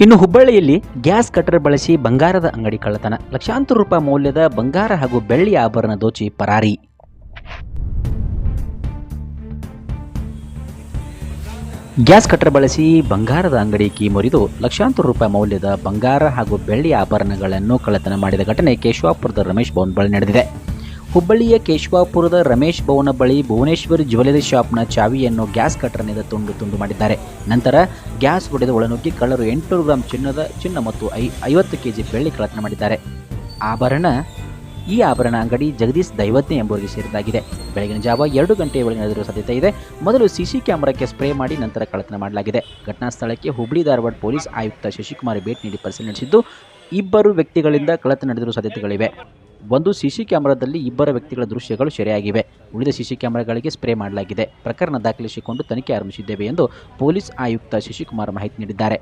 ಇನ್ನು ಹುಬ್ಬಳ್ಳಿಯಲ್ಲಿ gas cutter ಬಳಸಿ ಬಂಗಾರದ ಅಂಗಡಿ ಕಳ್ಳತನ, ಲಕ್ಷಾಂತರ ರೂಪಾಯಿ ಮೌಲ್ಯದ ಬಂಗಾರ ಹಾಗೂ ಬೆಳ್ಳಿ ಆಭರಣ ದೋಚಿ ಪರಾರಿ. ಗ್ಯಾಸ್ ಕಟರ್ ಬಳಸಿ ಬಂಗಾರದ ಅಂಗಡಿ ಕೀ ಮುರಿದು ಲಕ್ಷಾಂತರ ರೂಪಾಯಿ ಮೌಲ್ಯದ ಬಂಗಾರ ಹಾಗೂ ಬೆಳ್ಳಿ ಆಭರಣಗಳನ್ನು ಕಳ್ಳತನ ಮಾಡಿದ ಘಟನೆ ಕೇಶವಾಪುರದ ರಮೇಶ್ ಭವನ್ ಬಳಿ ನಡೆದಿದೆ. ಹುಬ್ಬಳ್ಳಿಯ ಕೇಶವಾಪುರದ ರಮೇಶ್ ಭವನ ಬಳಿ ಭುವನೇಶ್ವರಿ ಜ್ಯುವೆಲರಿ ಶಾಪ್ನ ಚಾವಿಯನ್ನು ಗ್ಯಾಸ್ ಕಟರ್ನಿಂದ ತುಂಡು ಮಾಡಿದ್ದಾರೆ. ನಂತರ ಗ್ಯಾಸ್ ಹೊಡೆದು ಒಳನುಗ್ಗಿ ಕಳ್ಳರು 800 ಗ್ರಾಂ ಚಿನ್ನ ಮತ್ತು 50 ಕೆಜಿ ಬೆಳ್ಳಿ ಕಳ್ಳತನ ಮಾಡಿದ್ದಾರೆ. ಈ ಆಭರಣ ಅಂಗಡಿ ಜಗದೀಶ್ ದೈವಜ್ಞ ಎಂಬುವರಿಗೆ ಸೇರಿದಾಗಿದೆ. ಬೆಳಗಿನ ಜಾವ 2 ಗಂಟೆಯ ವೇಳೆ ನಡೆದಿರುವ ಸಾಧ್ಯತೆ ಇದೆ. ಮೊದಲು ಸಿಸಿ ಕ್ಯಾಮೆರಾಕ್ಕೆ ಸ್ಪ್ರೇ ಮಾಡಿ ನಂತರ ಕಳ್ಳತನ ಮಾಡಲಾಗಿದೆ. ಘಟನಾ ಸ್ಥಳಕ್ಕೆ ಹುಬ್ಬಳ್ಳಿ ಧಾರವಾಡ ಪೊಲೀಸ್ ಆಯುಕ್ತ ಶಶಿಕುಮಾರ್ ಭೇಟಿ ನೀಡಿ ಪರಿಶೀಲನೆ ನಡೆಸಿದ್ದು, ಇಬ್ಬರು ವ್ಯಕ್ತಿಗಳಿಂದ ಕಳ್ಳತನ ನಡೆದಿರುವ ಸಾಧ್ಯತೆಗಳಿವೆ. ಒಂದು ಸಿಸಿ ಕ್ಯಾಮೆರಾದಲ್ಲಿ ಇಬ್ಬರ ವ್ಯಕ್ತಿಗಳ ದೃಶ್ಯಗಳು ಸೆರೆಯಾಗಿವೆ. ಉಳಿದ ಸಿಸಿ ಕ್ಯಾಮೆರಾಗಳಿಗೆ ಸ್ಪ್ರೇ ಮಾಡಲಾಗಿದೆ. ಪ್ರಕರಣ ದಾಖಲಿಸಿಕೊಂಡು ತನಿಖೆ ಆರಂಭಿಸಿದ್ದೇವೆ ಎಂದು ಪೊಲೀಸ್ ಆಯುಕ್ತ ಶಶಿಕುಮಾರ್ ಮಾಹಿತಿ ನೀಡಿದ್ದಾರೆ.